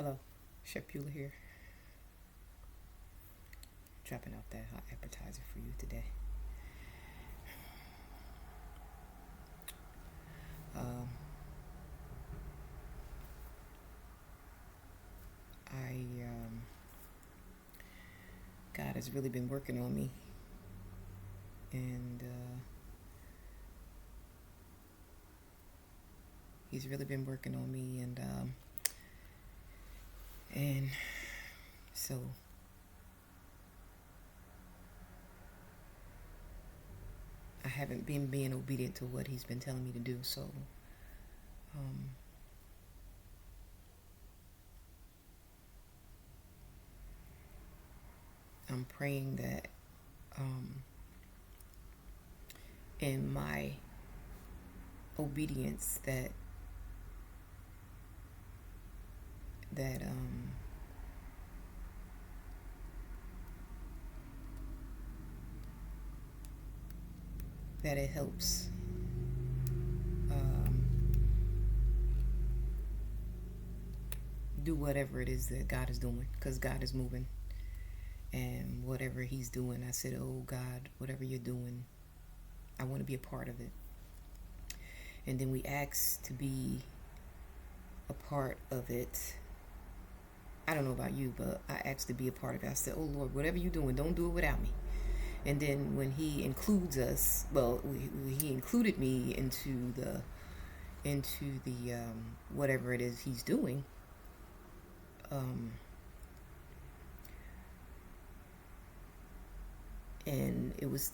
Hello, Chef Beulah here. Dropping out that hot appetizer for you today. Um, I God has really been working on me, and He's really been working on me, and so I haven't been being obedient to what He's been telling me to do. So um, I'm praying that um, in my obedience that that it helps um, do whatever it is that God is doing, because God is moving, and whatever He's doing, I said, "Oh God, whatever you're doing, I want to be a part of it." And then we ask to be a part of it. I don't know about you, but I asked to be a part of it. I said, "Oh Lord, whatever you're doing, don't do it without me." And then when He includes us, well, He included me into the whatever it is He's doing. Um, and it was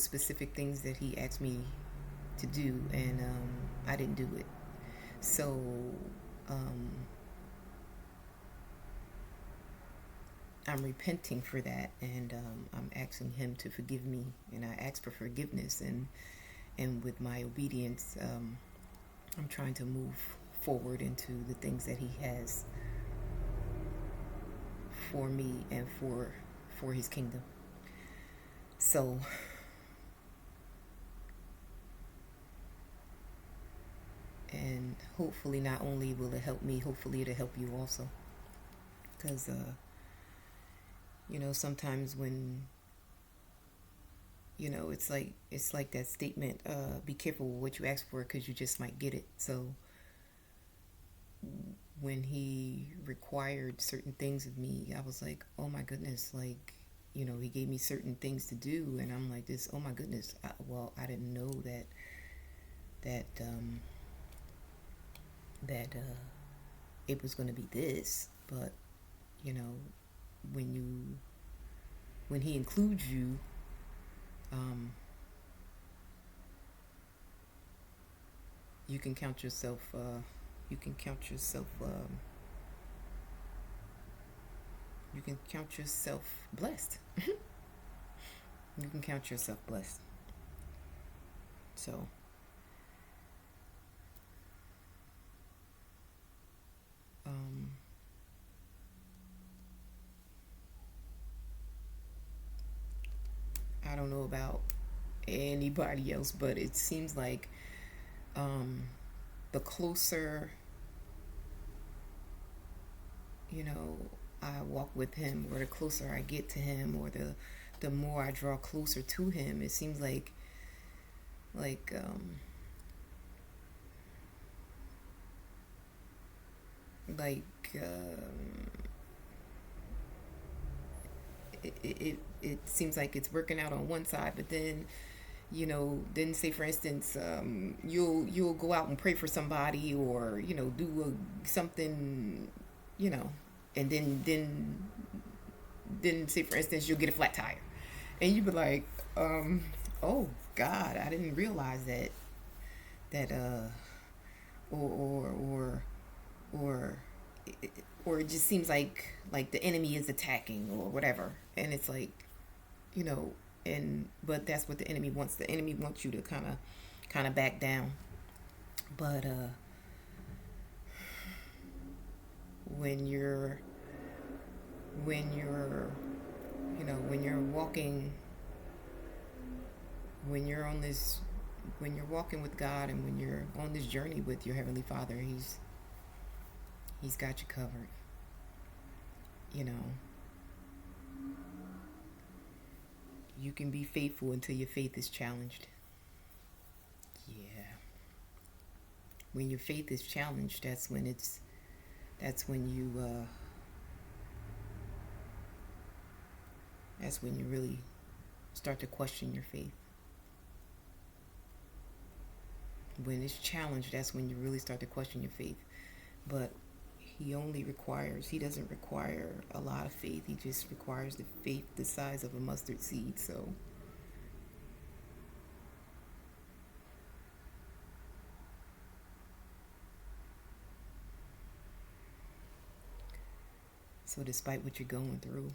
specific things that He asked me to do, and I didn't do it. So um, I'm repenting for that, and I'm asking Him to forgive me, and I ask for forgiveness, and with my obedience, I'm trying to move forward into the things that He has for me and for His kingdom. So and hopefully not only will it help me, hopefully it'll help you also, because sometimes when it's like that statement, be careful with what you ask for, because you just might get it. So when He required certain things of me, I was like, oh my goodness, like, He gave me certain things to do, and I'm like this, oh my goodness, I didn't know that it was going to be this. But you know when you when He includes you, um, you can count yourself you can count yourself you can count yourself blessed. You can count yourself blessed. So um, I don't know about anybody else, but it seems like um, the closer you know I walk with Him, or the closer I get to Him, or the more I draw closer to Him, it seems like like it seems like it's working out on one side, but then then say for instance, you'll go out and pray for somebody, or do something, you know and then say for instance you'll get a flat tire, and you be like, oh God, I didn't realize that or or or it just seems like the enemy is attacking or whatever, and it's like, you know and but that's what the enemy wants. The enemy wants you to kind of back down. But when you're when you're when you're walking, when you're on this when you're walking with God, and when you're on this journey with your Heavenly Father, He's got you covered. you know, you can be faithful until your faith is challenged. Yeah. When your faith is challenged, that's when you really start to question your faith. When it's challenged, that's when you really start to question your faith. But he doesn't require a lot of faith. He just requires the faith the size of a mustard seed. So despite what you're going through,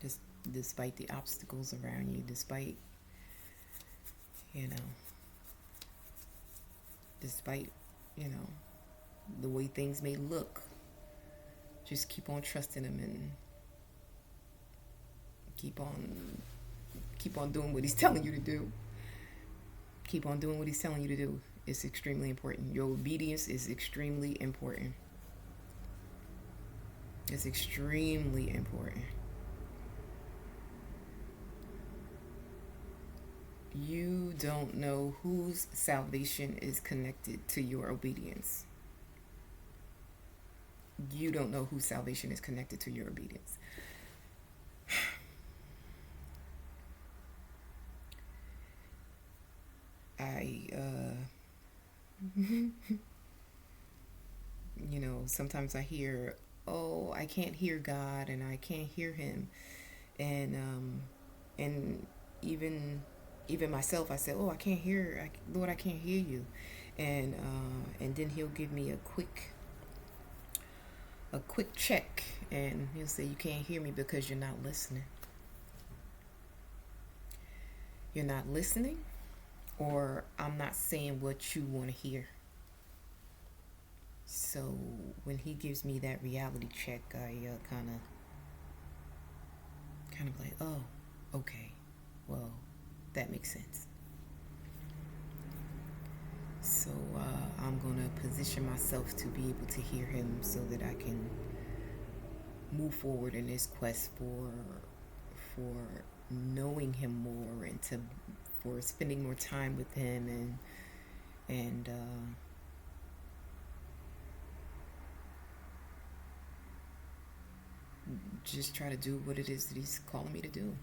just despite the obstacles around you, despite, you know, despite, you know, the way things may look, just keep on trusting him and keep on doing what he's telling you to do. Keep on doing what he's telling you to do. It's extremely important. Your obedience is extremely important. It's extremely important. You don't know whose salvation is connected to your obedience. You don't know whose salvation is connected to your obedience. You know, sometimes I hear, oh, I can't hear God and I can't hear him. And even myself, I said, oh, Lord, I can't hear you. And then he'll give me a quick check, and he'll say, you can't hear me because you're not listening. You're not listening, or I'm not saying what you want to hear. So when he gives me that reality check, I kind of like, oh, okay, well, that makes sense. So I'm going to position myself to be able to hear him so that I can move forward in this quest for knowing him more, and for spending more time with him, and just try to do what it is that he's calling me to do.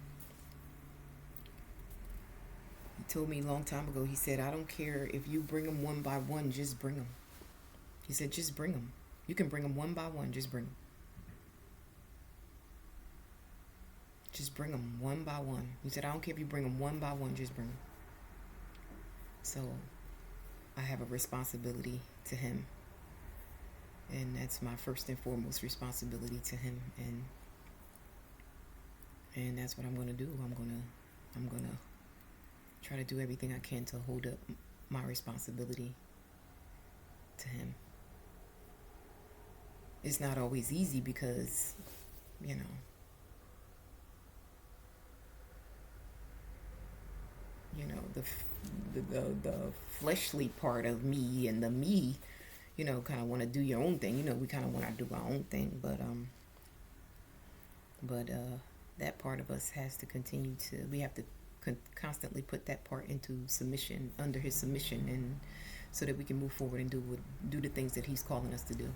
He told me a long time ago, he said, I don't care if you bring them one by one, just bring them. He said, just bring them. You can bring them one by one, just bring them. Just bring them one by one. He said, I don't care if you bring them one by one, just bring them. So I have a responsibility to him. And that's my first and foremost responsibility to him. And that's what I'm going to do. I'm going to try to do everything I can to hold up my responsibility to him. It's not always easy because, you know, the fleshly part of me and the me, you know, kind of want to do your own thing. You know, we kind of want to do our own thing, but that part of us has to continue to. We have to constantly put that part into submission, under his submission, and so that we can move forward and do the things that he's calling us to do.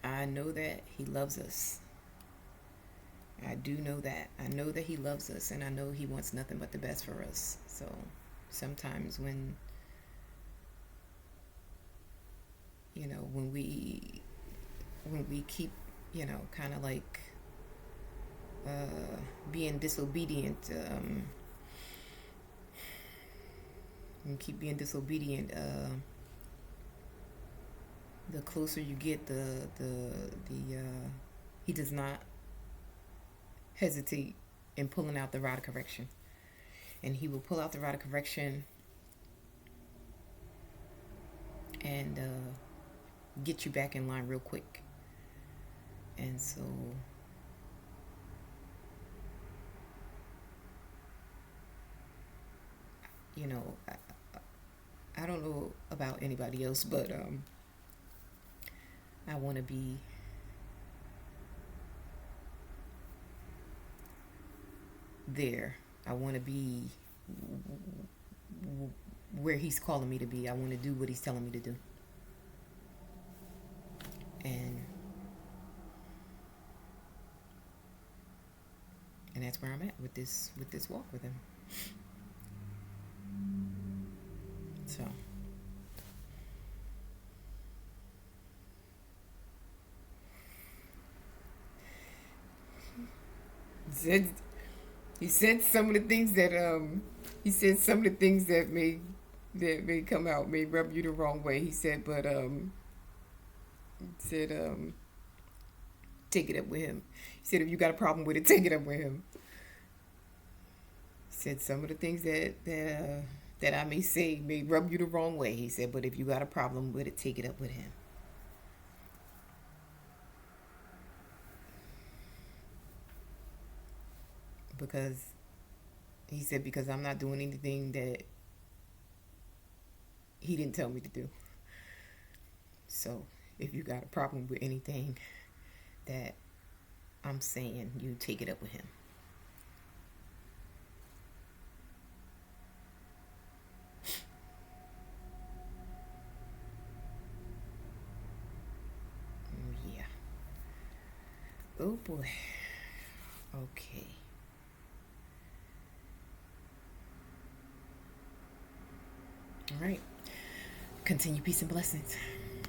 I know that he loves us. I do know that. I know that he loves us, and I know he wants nothing but the best for us. So sometimes when, you know, when we keep, you know, kind of like being disobedient, and keep being disobedient, the closer you get, the he does not hesitate in pulling out the rod of correction. And he will pull out the rod of correction and get you back in line real quick. And so you know, I don't know about anybody else, but I want to be there. I want to be where he's calling me to be. I want to do what he's telling me to do. And that's where I'm at with this walk with him. So he said some of the things that may come out, may rub you the wrong way. He said, but take it up with him. He said, if you got a problem with it, take it up with him. He said some of the things that I may say may rub you the wrong way. He said, but if you got a problem with it, take it up with him. Because he said, because I'm not doing anything that he didn't tell me to do. So if you got a problem with anything that I'm saying, you take it up with him. Yeah. Oh boy. Okay. All right. Continue peace and blessings.